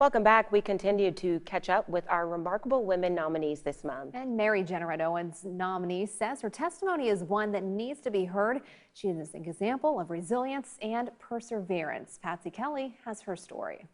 Welcome back. We continue to catch up with our remarkable women nominees this month. And Mary Jeanette Owens, nominee, says her testimony is one that needs to be heard. She is an example of resilience and perseverance. Patsy Kelly has her story.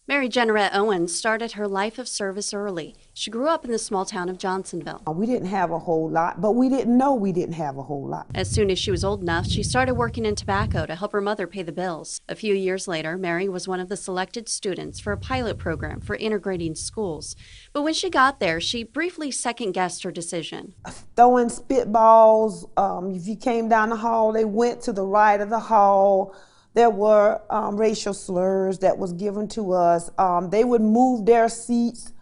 Mary Jeanette Owens started her life of service early. She grew up in the small town of Johnsonville. We didn't have a whole lot, but we didn't know we didn't have a whole lot. As soon as she was old enough, she started working in tobacco to help her mother pay the bills. A few years later, Mary was one of the selected students for a pilot program for integrating schools. But when she got there, she briefly second-guessed her decision. Throwing spitballs, if you came down the hall, they went to the right of the hall. There were racial slurs that was given to us. They would move their seats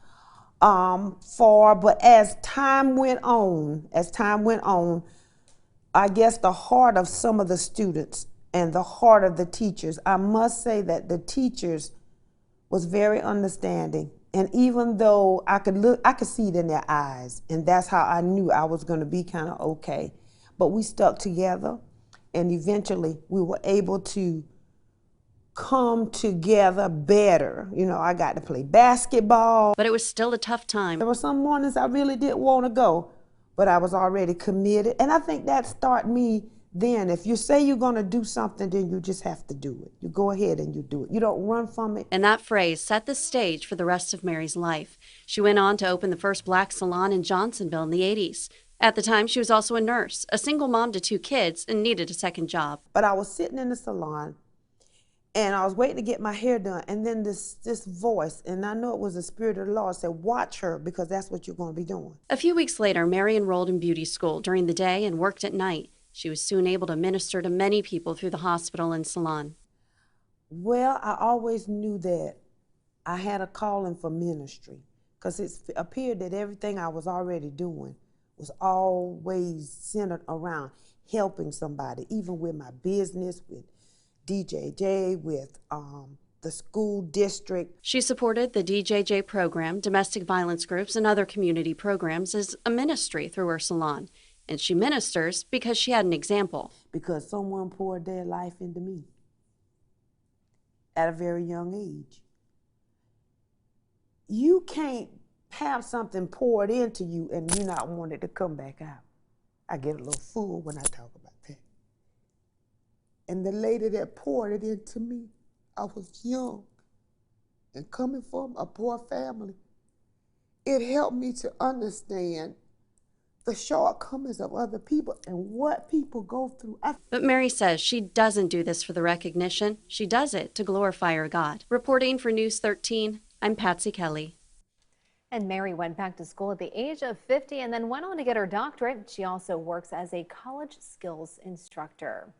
far, but as time went on, I guess the heart of some of the students and the heart of the teachers, I must say that the teachers was very understanding. And even though I could see it in their eyes, and that's how I knew I was going to be kind of okay. But we stuck together. And eventually we were able to come together better. You know, I got to play basketball. But it was still a tough time. There were some mornings I really didn't want to go, but I was already committed. And I think that started me then. If you say you're going to do something, then you just have to do it. You go ahead and you do it. You don't run from it. And that phrase set the stage for the rest of Mary's life. She went on to open the first black salon in Johnsonville in the 80s. At the time, she was also a nurse, a single mom to 2 kids, and needed a second job. But I was sitting in the salon, and I was waiting to get my hair done, and then this voice, and I know it was the Spirit of the Lord, said, watch her, because that's what you're going to be doing. A few weeks later, Mary enrolled in beauty school during the day and worked at night. She was soon able to minister to many people through the hospital and salon. Well, I always knew that I had a calling for ministry, because it appeared that everything I was already doing was always centered around helping somebody, even with my business, with DJJ, with the school district. She supported the DJJ program, domestic violence groups, and other community programs as a ministry through her salon. And she ministers because she had an example. Because someone poured their life into me at a very young age. You can't have something poured into you and you not want it to come back out. I get a little full when I talk about that. And the lady that poured it into me, I was young and coming from a poor family. It helped me to understand the shortcomings of other people and what people go through. But Mary says she doesn't do this for the recognition. She does it to glorify her God. Reporting for News 13, I'm Patsy Kelly. And Mary went back to school at the age of 50 and then went on to get her doctorate. She also works as a college skills instructor.